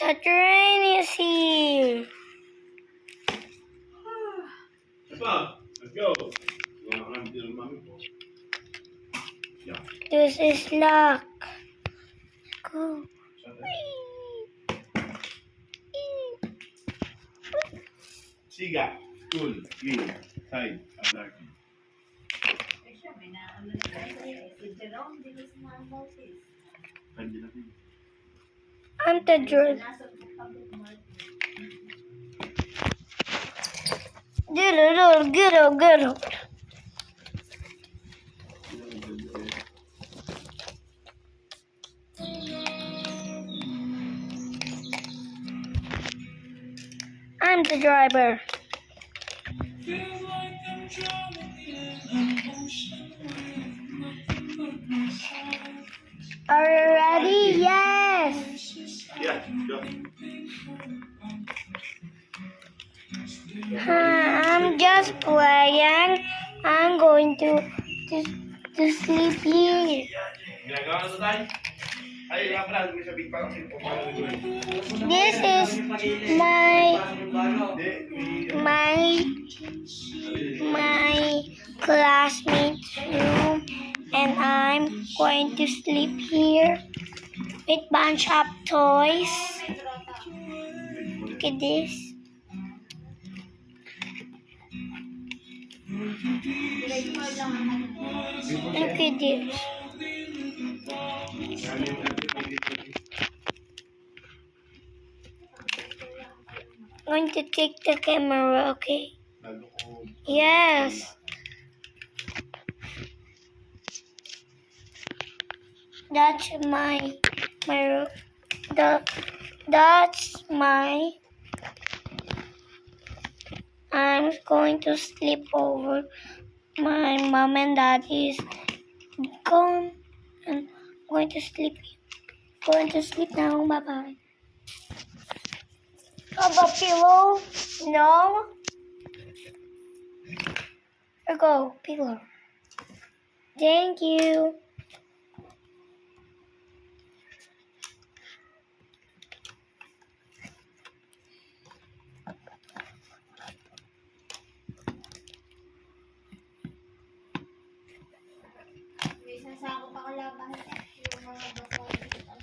The train is here. Let's go. Yeah. This is luck. Go. Siga, school, green, side, black. I'm the driver. Get out. I'm the driver. Are you ready? Yes. Yeah, go. I'm just playing. I'm going to sleep here. Ginagawa na ito tayo? Ay, nga pala, sabihin pa kasi kung paano gagawin. This is my classmate's room, and I'm going to sleep here with bunch of toys. Look at this. Look at this. I'm going to take the camera, okay? Yes. That's my I'm going to sleep over. My mom and dad is gone, and I'm going to sleep. Going to sleep now. Bye bye. Have a pillow? No. Here go pillow. Thank you. May isang sako pa kalaban. Yung mga